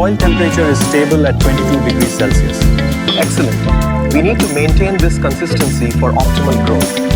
soil temperature is stable at 22 degrees Celsius. Excellent. We need to maintain this consistency for optimal growth.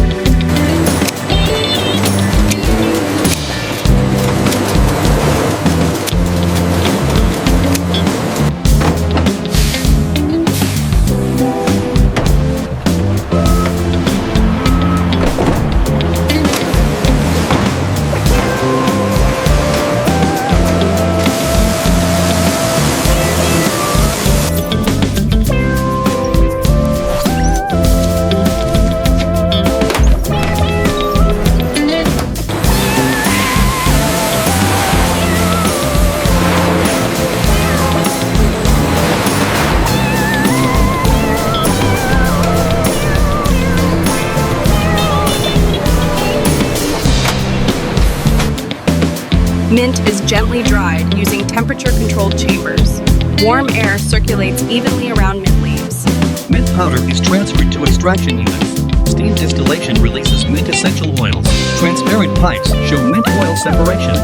Mint is gently dried using temperature-controlled chambers. Warm air circulates evenly around mint leaves. Mint powder is transferred to extraction units. Steam distillation releases mint essential oils. Transparent pipes show mint oil separation.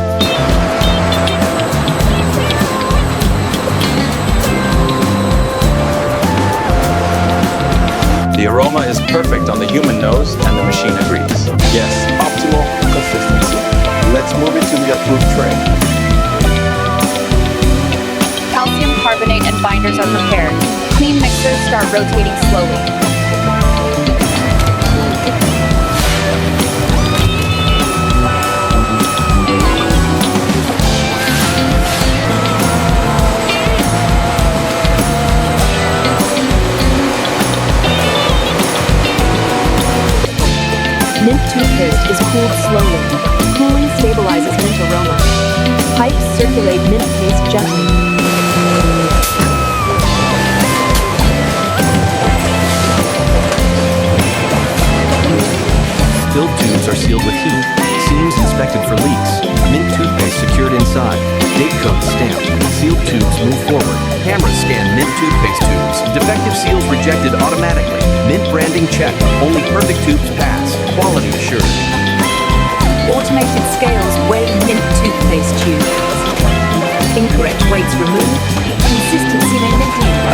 The aroma is perfect on the human nose and the machine agrees. Yes, optimal consistency. Let's move it to the approved tray. Calcium carbonate and binders are prepared. Clean mixers start rotating slowly. Mint toothpaste is cooled slowly. Cooling stabilizes mint aroma. Pipes circulate mint paste gently. Filled tubes are sealed with heat. Seams inspected for leaks. Mint toothpaste secured inside. Date code stamped. Sealed tubes move forward. Cameras scan mint toothpaste tubes. Defective seals rejected automatically. Mint branding checked. Only perfect tubes pass. Quality assured. Automated scales weigh mint toothpaste tubes. Incorrect weights removed. Consistency maintained.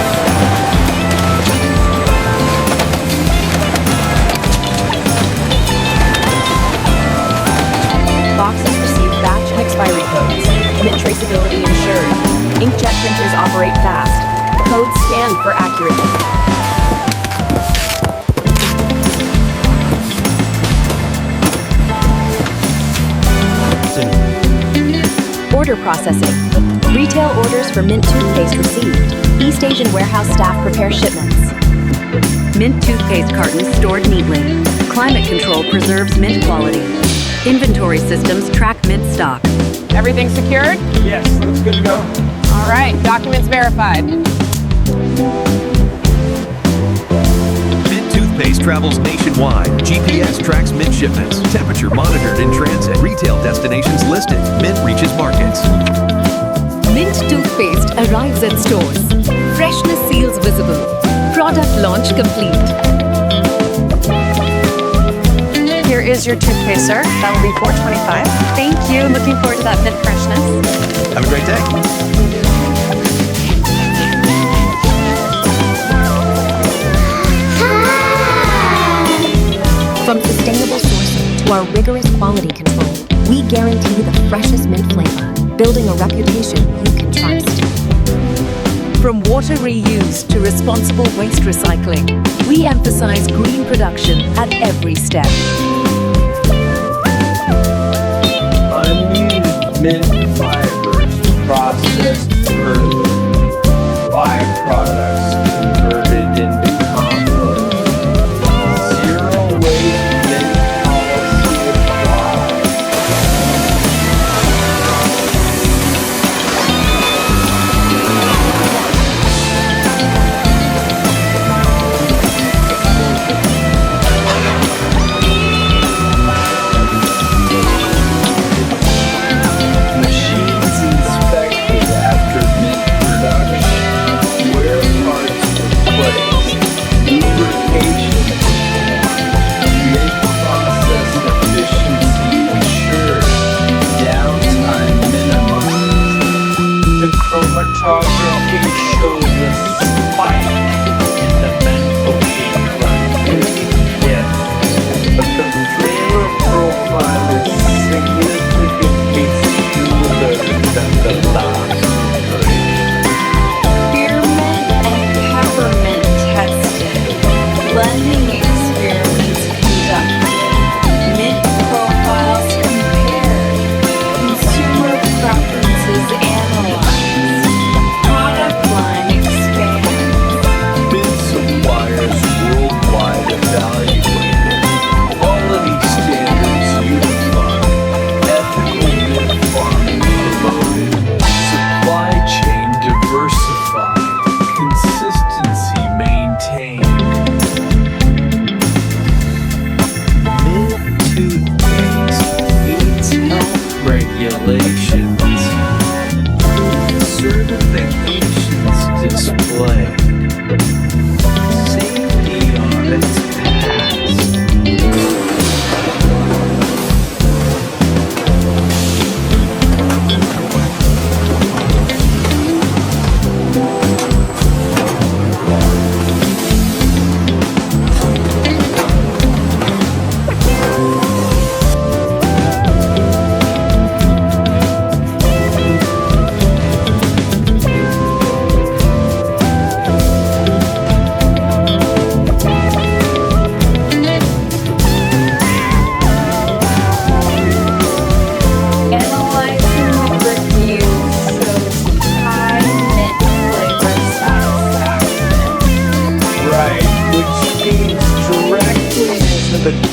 Boxes receive batch and expiry codes. Mint traceability ensured. Inkjet printers operate fast. Codes scanned for accuracy. Order processing. Retail orders for mint toothpaste received. East Asian warehouse staff prepare shipments. Mint toothpaste cartons stored neatly. Climate control preserves mint quality. Inventory systems track mint stock. Everything secured? Yes, looks good to go. All right, documents verified. Mint toothpaste travels nationwide. GPS tracks mint shipments. Temperature monitored in transit. Retail destinations listed. Mint reaches markets. Mint toothpaste arrives at stores. Freshness seals visible. Product launch complete. Here is your toothpaste, sir. That will be $4.25. Thank you. Looking forward to that mint freshness. Have a great day. From sustainable sourcing to our rigorous quality control, we guarantee the freshest mint flavor, building a reputation you can trust. From water reuse to responsible waste recycling, we emphasize green production at every step. Unused mint fibers processed further. Byproducts converted into compost. Zero waste mint policy applied.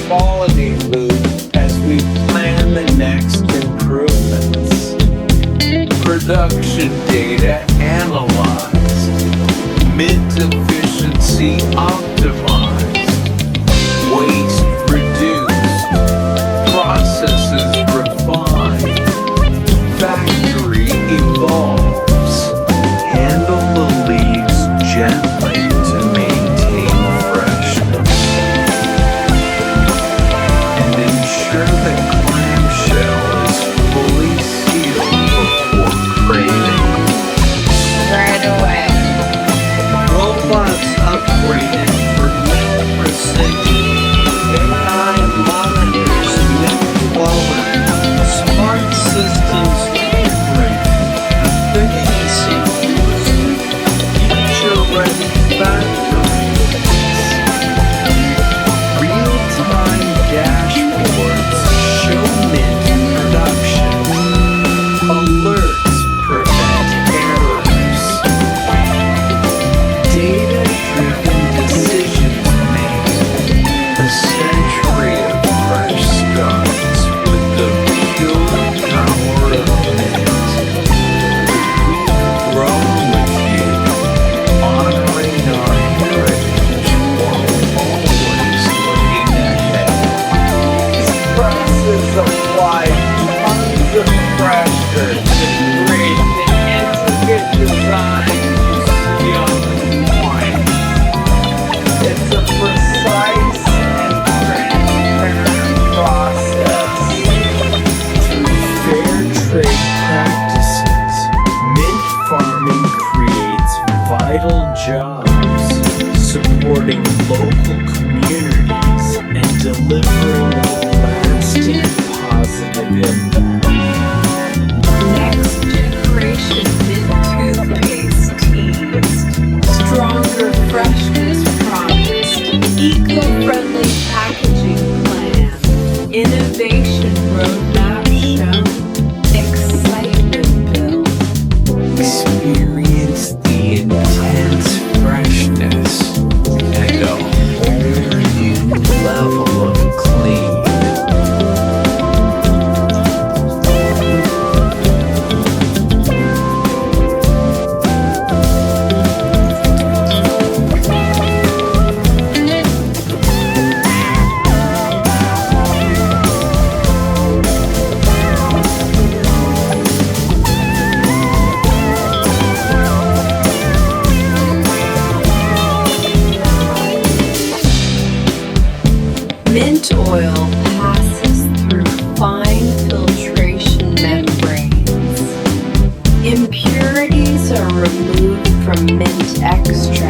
quality loop as we plan the next improvements. Production data analyzed, mint efficiency optimized, waste reduced, processes refined, factory evolves, handle the leaves gently to maintain freshness, and ensure the clamshell is fully sealed before crating. Right away. Robots upgraded for mint precision. AI monitors mint quality. Smart systems integrated. Efficiency boosted. Future-ready factories. Real-time dashboards show mint production. Alerts prevent errors. Data-driven decisions made. A century of fresh starts with the pure power of mint. We've grown with you, honoring our heritage while always looking ahead. Presses apply tons of pressure to create the intricate design you see on the point. It's a precise and transparent process. Through fair trade practices, mint farming creates vital jobs, supporting local communities and delivering a lasting positive impact. Next generation mint toothpaste teased. Stronger freshness promised. Eco-friendly packaging plan. Innovation roadmap shown. Excitement built. Experience the intense freshness and a whole new level of clean. Mint oil passes through fine filtration membranes. Impurities are removed from mint extract.